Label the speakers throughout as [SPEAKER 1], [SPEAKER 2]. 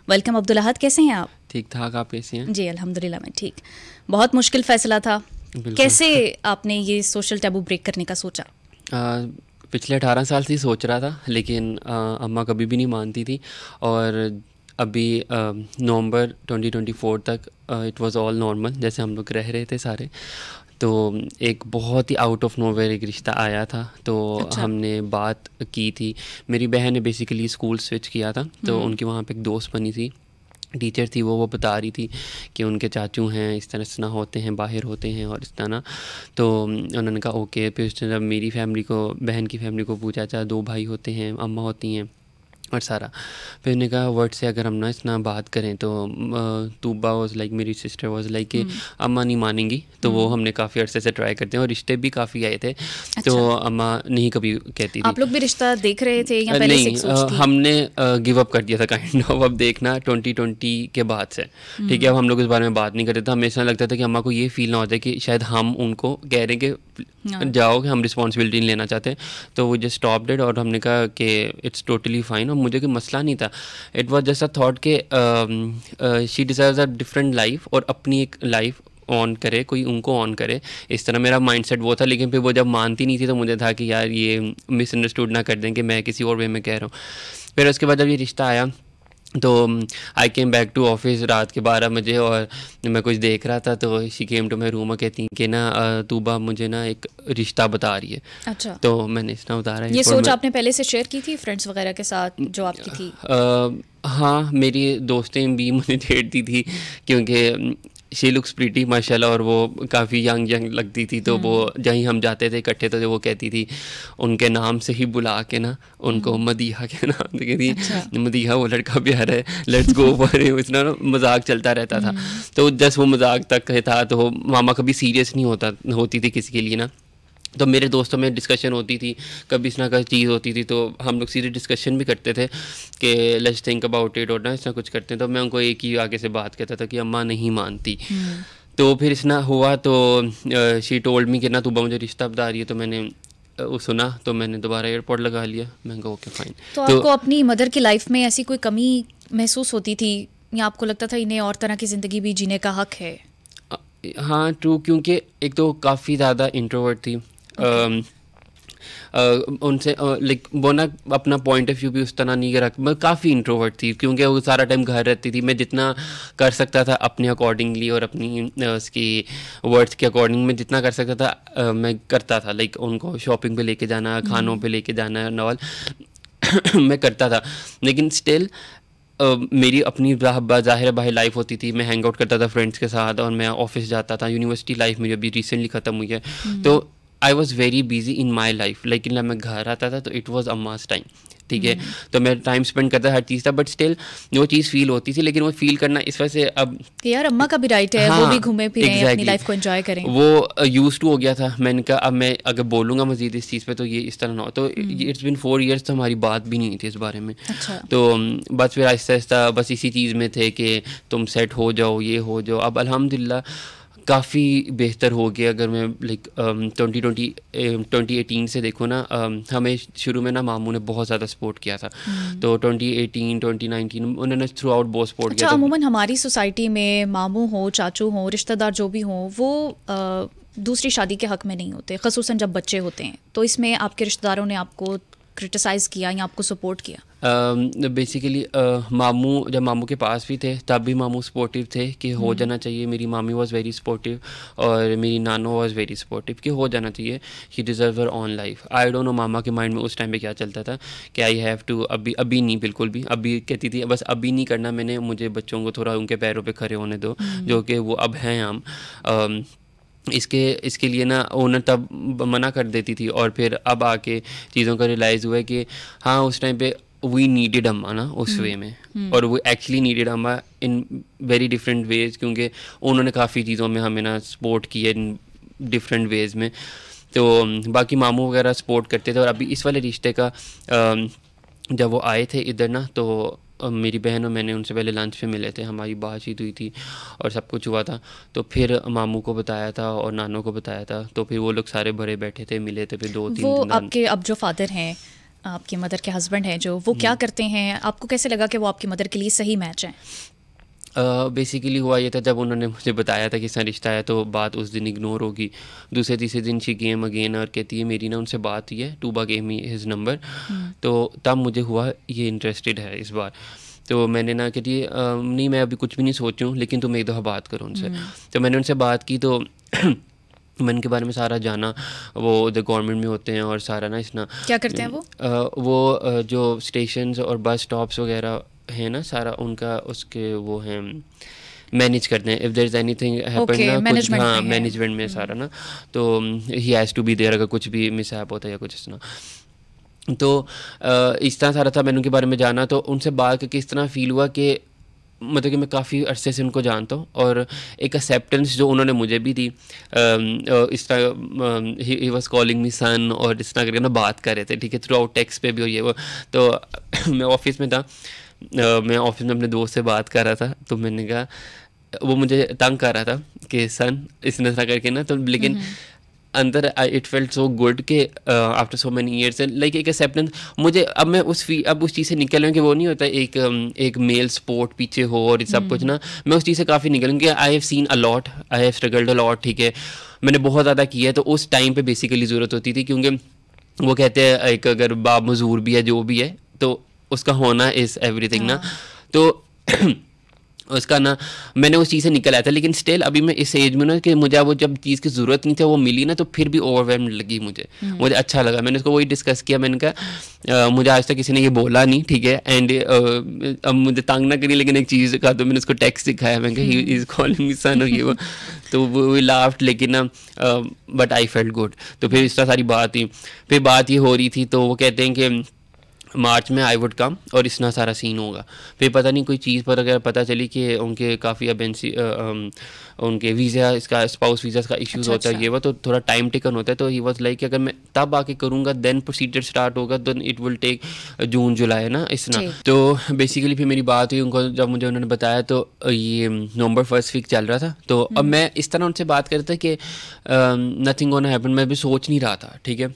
[SPEAKER 1] Welcome Abdul अहद, कैसे हैं आप?
[SPEAKER 2] ठीक ठाक, आप कैसे हैं?
[SPEAKER 1] जी अल्हम्दुलिल्लाह मैं ठीक। बहुत मुश्किल फ़ैसला था, कैसे आपने ये सोशल टैबू ब्रेक करने का सोचा?
[SPEAKER 2] पिछले 18 साल से ही सोच रहा था, लेकिन अम्मा कभी भी नहीं मानती थी। और अभी नवंबर 2024 तक इट वाज ऑल नॉर्मल, जैसे हम लोग रह रहे थे सारे। तो एक बहुत ही आउट ऑफ नोवेयर एक रिश्ता आया था, तो
[SPEAKER 1] अच्छा।
[SPEAKER 2] हमने बात की थी। मेरी बहन ने बेसिकली स्कूल स्विच किया था, तो उनकी वहाँ पे एक दोस्त बनी थी, टीचर थी। वो बता रही थी कि उनके चाचू हैं, इस तरह से ना होते हैं, बाहर होते हैं और इस तरह ना। तो उन्होंने कहा ओके। फिर उसने जब मेरी फैमिली को, बहन की फैमिली को पूछा, चाहे 2 भाई होते हैं, अम्मा होती हैं और सारा। फिर उन्होंने कहा वर्ड से अगर हम ना इस ना बात करें तो तूबा वाज लाइक, मेरी सिस्टर वाज लाइक कि अम्मा नहीं मानेंगी। तो वो हमने काफ़ी अरसे से ट्राई करते हैं और रिश्ते भी काफ़ी आए थे। तो अम्मा नहीं कभी कहती थी।
[SPEAKER 1] आप लोग भी रिश्ता देख रहे थे या पहले से एक सोच थी?
[SPEAKER 2] हमने गिव अप कर दिया था काइंड ऑफ। अब देखना 2020 के बाद से, ठीक है, अब हम लोग इस बारे में बात नहीं करते थे। हमेशा लगता था कि अम्मा को ये फील ना हो जाए कि शायद हम उनको कह रहे हैं कि जाओ, कि हम रिस्पॉन्सिबिलिटी नहीं लेना चाहते। तो वो जस्ट स्टॉप्ड इट और हमने कहा कि इट्स टोटली फाइन। और मुझे कोई मसला नहीं था। It was just a thought के she deserves a different life, और अपनी एक लाइफ ऑन करे, कोई उनको ऑन करे, इस तरह मेरा माइंडसेट वो था। लेकिन फिर वो जब मानती नहीं थी तो मुझे था कि यार ये मिसअंडरस्टूड ना कर दें कि मैं किसी और वे में कह रहा हूँ। फिर उसके बाद जब ये रिश्ता आया तो आई केम बैक टू ऑफिस रात के 12 बजे, और मैं कुछ देख रहा था तो she came to my room और कहती कि ना तूबा मुझे ना एक रिश्ता बता रही है।
[SPEAKER 1] अच्छा।
[SPEAKER 2] तो मैंने इस ना बता रहा है।
[SPEAKER 1] ये सोच आपने पहले से शेयर की थी फ्रेंड्स वगैरह के साथ जो आपकी थी?
[SPEAKER 2] हाँ, मेरी दोस्तें भी मुझे छेड़ती थी क्योंकि शी लुक्स प्रीटी माशाल्लाह, और वो काफ़ी यंग लगती थी। तो वो जहीं हम जाते थे इकट्ठे, तो वो कहती थी उनके नाम से ही बुला के ना उनको मदीहा के नाम से कहती।
[SPEAKER 1] अच्छा।
[SPEAKER 2] मदीहा वो लड़का प्यार है, लेट्स गो फॉर हिम। इतना मजाक चलता रहता था। तो जस्ट वो मजाक तक था। तो मामा कभी सीरियस नहीं होती थी किसी के लिए ना। तो मेरे दोस्तों में डिस्कशन होती थी, कभी इस ना का चीज़ होती थी, तो हम लोग सीधे डिस्कशन भी करते थे कि लेट्स थिंक अबाउट इट, और ना इस ना कुछ करते हैं। तो मैं उनको एक ही आगे से बात कहता था कि अम्मा नहीं मानती। तो फिर इस ना हुआ तो शी टोल्ड मी कि ना तूबा मुझे रिश्ता बता रही है। तो मैंने सुना, तो मैंने दोबारा एयरपोर्ट लगा लिया। मैं कहा ओके फाइन।
[SPEAKER 1] तो आपको अपनी मदर की लाइफ में ऐसी कोई कमी महसूस होती थी, या आपको लगता था इन्हें और तरह की ज़िंदगी भी जीने का हक है?
[SPEAKER 2] हाँ ट्रू, क्योंकि एक तो काफ़ी ज़्यादा इंट्रोवर्ट थी। उनसे लाइक वो ना अपना पॉइंट ऑफ व्यू भी उस तरह नहीं रख, मैं काफ़ी इंट्रोवर्ट थी क्योंकि वो सारा टाइम घर रहती थी। मैं जितना कर सकता था अपने अकॉर्डिंगली और अपनी उसकी वर्ड्स के अकॉर्डिंग मैं जितना कर सकता था मैं करता था। लाइक उनको शॉपिंग पे लेके जाना, खानों पे लेके जाना नॉल मैं करता था। लेकिन स्टिल मेरी अपनी ज़ाहिर बाहर लाइफ होती थी। मैं हैंग आउट करता था फ्रेंड्स के साथ, और मैं ऑफिस जाता था। यूनिवर्सिटी लाइफ मेरी अभी रिसेंटली ख़त्म हुई है। तो I was very busy in my life. लेकिन जब मैं घर आता था तो इट वॉज़ अम्मास टाइम, ठीक है। तो मैं टाइम स्पेंड करता हर चीज़ था, बट स्टिल वो चीज़ फील होती थी। लेकिन वो फील करना इस वजह से अब
[SPEAKER 1] कि यार अम्मा का भी राइट है,
[SPEAKER 2] हाँ,
[SPEAKER 1] वो भी घूमे फिरें,
[SPEAKER 2] exactly,
[SPEAKER 1] अपनी लाइफ को एंजॉय करें।
[SPEAKER 2] वो यूज टू हो गया था। मैंने कहा अब मैं अगर बोलूँगा मजीद इस चीज़ पे तो ये इस तरह ना हो। तो इट्स बिन 4 years तो हमारी बात भी नहीं हुई थी इस बारे में।
[SPEAKER 1] अच्छा।
[SPEAKER 2] तो बस फिर आहिस्ता आहिस्ता बस इसी चीज़ में थे कि तुम सेट हो जाओ, ये हो जाओ। अब अल्हम्दुलिल्लाह काफ़ी बेहतर हो गया। अगर मैं लाइक 2018 से देखूँ ना, हमें शुरू में ना मामू ने बहुत ज़्यादा सपोर्ट किया था। तो 2018 2019 उन्होंने थ्रू आउट बहुत सपोर्ट
[SPEAKER 1] अच्छा,
[SPEAKER 2] किया।
[SPEAKER 1] अमूमन हमारी सोसाइटी में मामू हो, चाचू हो, रिश्तेदार जो भी हों, वो दूसरी शादी के हक में नहीं होते, ख़ुसूसन जब बच्चे होते हैं। तो इसमें आपके रिश्तेदारों ने आपको क्रिटिसाइज़ किया या आपको सपोर्ट किया?
[SPEAKER 2] बेसिकली मामू, जब मामू के पास भी थे तब भी मामू सपोर्टिव थे कि हो जाना चाहिए। मेरी मामी वाज वेरी सपोर्टिव, और मेरी नानो वाज वेरी सपोर्टिव कि हो जाना चाहिए, he deserve her own life. I don't know मामा के माइंड में उस टाइम पे क्या चलता था कि आई हैव टू, अभी नहीं, बिल्कुल भी। अभी कहती थी बस अभी नहीं करना मैंने, मुझे बच्चों को थोड़ा उनके पैरों पे खड़े होने दो, जो कि वो अब हैं हम। इसके लिए ना ओनर तब मना कर देती थी, और फिर अब आके चीज़ों का रियलाइज़ हुआ है कि हाँ उस टाइम पे वी नीडेड अम्मा ना उस वे में, और वो एक्चुअली नीडेड अम्मा इन वेरी डिफरेंट वेज, क्योंकि उन्होंने काफ़ी चीज़ों में हमें ना सपोर्ट किया इन डिफरेंट वेज में। तो बाकी मामू वगैरह सपोर्ट करते थे। और अभी इस वाले रिश्ते का जब वो आए थे इधर ना, तो मेरी बहन और मैंने उनसे पहले लंच पे मिले थे, हमारी बातचीत हुई थी और सब कुछ हुआ था। तो फिर मामू को बताया था और नानों को बताया था, तो फिर वो लोग सारे भरे बैठे थे, मिले थे। फिर 2-3
[SPEAKER 1] वो
[SPEAKER 2] दिन
[SPEAKER 1] आपके अब जो फादर हैं, आपकी मदर के हस्बैंड हैं जो, वो क्या करते हैं? आपको कैसे लगा कि वो आपकी मदर के लिए सही मैच है?
[SPEAKER 2] बेसिकली हुआ ये था, जब उन्होंने मुझे बताया था कि इसका रिश्ता है, तो बात उस दिन इग्नोर होगी। दूसरे तीसरे दिन शी केम अगेन और कहती है मेरी ना उनसे बात हुई है, Tuba gave me his number. तो तब मुझे हुआ ये इंटरेस्टेड है इस बार। तो मैंने ना कहती नहीं मैं अभी कुछ भी नहीं सोचूं, लेकिन तुम एक दफ़ा बात करो उनसे। तो मैंने उनसे बात की, तो मैंने उनके बारे में सारा जाना। वो द गवर्नमेंट में होते हैं और सारा ना इसना
[SPEAKER 1] क्या करते हैं वो?
[SPEAKER 2] वो जो स्टेशंस और बस स्टॉप्स वगैरह है ना, सारा उनका उसके वो हैं, मैनेज करते हैं। If there is anything happen ना, कुछ
[SPEAKER 1] मैनेजमेंट
[SPEAKER 2] हाँ
[SPEAKER 1] में है।
[SPEAKER 2] मैनेजमेंट में सारा ना, तो he has to be there अगर कुछ भी मिसहैप होता है या कुछ इस तरह। तो इस तरह सारा था। मैंने उनके बारे में जाना, तो उनसे बात करके इस तरह फ़ील हुआ कि मतलब कि मैं काफ़ी अरसे से उनको जानता हूँ, और एक एक्सेप्टेंस जो उन्होंने मुझे भी दी। इस तरह ही वॉज कॉलिंग मी सन, और इस तरह करके ना बात कर रहे थे, ठीक है, थ्रू आउट टेक्स्ट पे भी, और ये वो। तो मैं ऑफिस में था, मैं ऑफिस में अपने दोस्त से बात कर रहा था, तो मैंने कहा, वो मुझे तंग कर रहा था कि सन इस तरह करके ना, तो लेकिन अंदर इट फेल्ट सो गुड कि after so many years like एक एक्सेप्टेंस मुझे। अब मैं उस चीज़ से निकल रहा हूँ कि वो नहीं होता एक मेल सपोर्ट पीछे हो और सब कुछ ना, मैं उस चीज़ से काफ़ी निकल हूँ कि I have seen a lot, I have struggled a lot, ठीक है, मैंने बहुत ज़्यादा किया है। तो उस टाइम पे बेसिकली ज़रूरत होती थी, क्योंकि वो कहते हैं एक अगर बाप मजूर भी है जो भी है, तो उसका होना इज़ एवरीथिंग ना। तो उसका ना मैंने उस चीज़ से निकल आया था, लेकिन स्टिल अभी मैं इस एज में ना कि मुझे वो जब चीज़ की ज़रूरत नहीं थी वो मिली ना, तो फिर भी ओवरवेल्म लगी मुझे अच्छा लगा। मैंने उसको वही डिस्कस किया, मैंने कहा मुझे आज तक किसी ने ये बोला नहीं, ठीक है, एंड अब मुझे तंग ना करी, लेकिन एक चीज़ का तो मैंने उसको टेक्स्ट दिखाया, मैंने कहा ही इज़ कॉलिंग मी सन और ये वो। तो वो लाफ्ट, लेकिन ना बट आई फेल्ट गुड। तो फिर इस तरह सारी बात थी, फिर बात ये हो रही थी, तो वो कहते हैं कि मार्च में आई वुड कम और इतना सारा सीन होगा। फिर पता नहीं कोई चीज़ पर अगर पता चली कि उनके काफ़ी एबेंसी उनके वीज़ा इसका स्पाउस वीज़ा का इश्यूज़ होता है, ये वो, तो थोड़ा टाइम टेकन होता है। तो ही वाज लाइक अगर मैं तब आके करूँगा देन प्रोसीजर स्टार्ट होगा, देन इट विल टेक जून जुलाई ना इतना। तो बेसिकली फिर मेरी बात हुई उनको, जब मुझे उन्होंने बताया, तो ये नवंबर 1 वीक चल रहा था। तो अब मैं इस तरह उनसे बात कर रहा था कि नथिंग गोना हैपन, मैं भी सोच नहीं रहा था, ठीक है,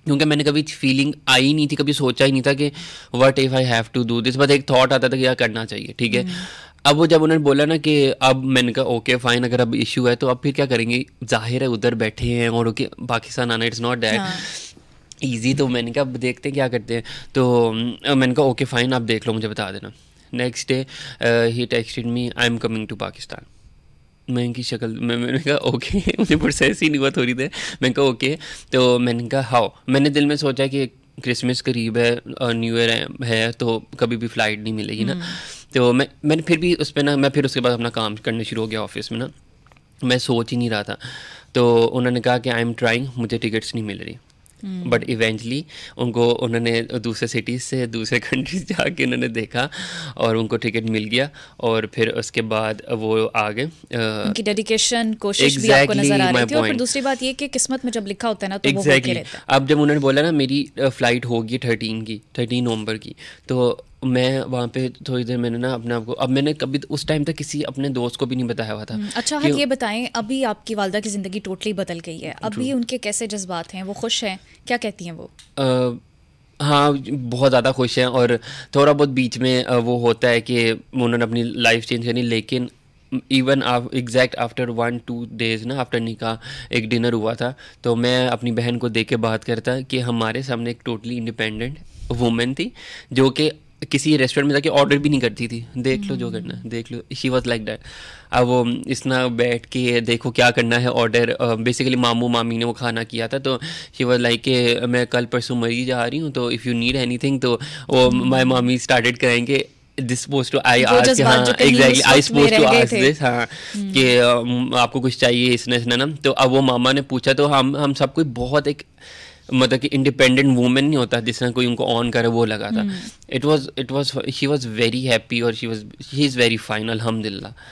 [SPEAKER 2] क्योंकि मैंने कभी फीलिंग आई नहीं थी, कभी सोचा ही नहीं था कि what if I have to do this, बस एक थॉट आता था कि क्या करना चाहिए, ठीक है। अब वो जब उन्होंने बोला ना कि अब, मैंने कहा ओके फाइन, अगर अब इशू है तो अब फिर क्या करेंगे, जाहिर है उधर बैठे हैं और ओके पाकिस्तान आना, इट्स नॉट दैट ईजी। तो मैंने कहा अब देखते हैं क्या करते हैं। तो मैंने कहा ओके फाइन, आप देख लो, मुझे बता देना। Next day he texted me I am coming to Pakistan. मैं इनकी शक्ल मैंने कहा ओके मुझे प्रोसेस ही नहीं हुआ थोड़ी देर। मैंने कहा ओके, तो मैंने कहा हाउ, मैंने दिल में सोचा कि क्रिसमस करीब है, न्यू ईयर है, तो कभी भी फ़्लाइट नहीं मिलेगी ना। तो मैंने फिर भी उस पर ना, मैं फिर उसके बाद अपना काम करना शुरू हो गया ऑफिस में ना, मैं सोच ही नहीं रहा था। तो उन्होंने कहा कि आई एम ट्राइंग, मुझे टिकट्स नहीं मिल रही, बट इवेंचुअली उन्होंने दूसरे सिटीज़ से, दूसरे कंट्रीज जाके उन्होंने देखा और उनको टिकट मिल गया, और फिर उसके बाद वो आ गए।
[SPEAKER 1] उनकी डेडिकेशन, कोशिश भी आपको नजर आ रही थी। और फिर दूसरी बात ये कि किस्मत में जब लिखा होता है ना, तो वो होके रहता है।
[SPEAKER 2] अब जब उन्होंने बोला ना मेरी फ़्लाइट होगी 13 नवंबर की, तो मैं वहाँ पे थोड़ी देर मैंने ना अपने आप को, अब मैंने कभी उस टाइम तक किसी अपने दोस्त को भी नहीं बताया हुआ था।
[SPEAKER 1] अच्छा, हाँ, ये बताएं, अभी आपकी वालदा की ज़िंदगी टोटली बदल गई है, अभी उनके कैसे जज्बात हैं, वो खुश हैं, क्या कहती हैं वो?
[SPEAKER 2] हाँ, बहुत ज़्यादा खुश हैं, और थोड़ा बहुत बीच में वो होता है कि उन्होंने अपनी लाइफ चेंज करनी, लेकिन इवन एग्जैक्ट आफ्टर 1-2 डेज़ ना आफ्टर निकाह एक डिनर हुआ था, तो मैं अपनी बहन को देख के बात करता कि हमारे सामने एक टोटली इंडिपेंडेंट वुमेन थी, जो कि किसी रेस्टोरेंट में जाके ऑर्डर भी नहीं करती थी, देख लो जो करना है देख लो, शी वॉज लाइक दैट। अब वो इतना बैठ के देखो क्या करना है ऑर्डर, बेसिकली मामू मामी ने वो खाना किया था, तो शी वॉज लाइक कि मैं कल परसों मरी जा रही हूँ, तो इफ़ यू नीड एनीथिंग, तो वो माई मामी स्टार्टेड करेंगे this suppose to I ask, हाँ exactly I suppose to ask this, हाँ कि आपको कुछ चाहिए इसने ना। तो अब वो मामा ने पूछा, तो हम सब कोई बहुत एक मतलब कि इंडिपेंडेंट वुमेन नहीं होता जिस तरह कोई उनको ऑन करे, वो लगा था। It was she was very happy, और शी इज़ वेरी फाइन, अल्हम्दुलिल्लाह।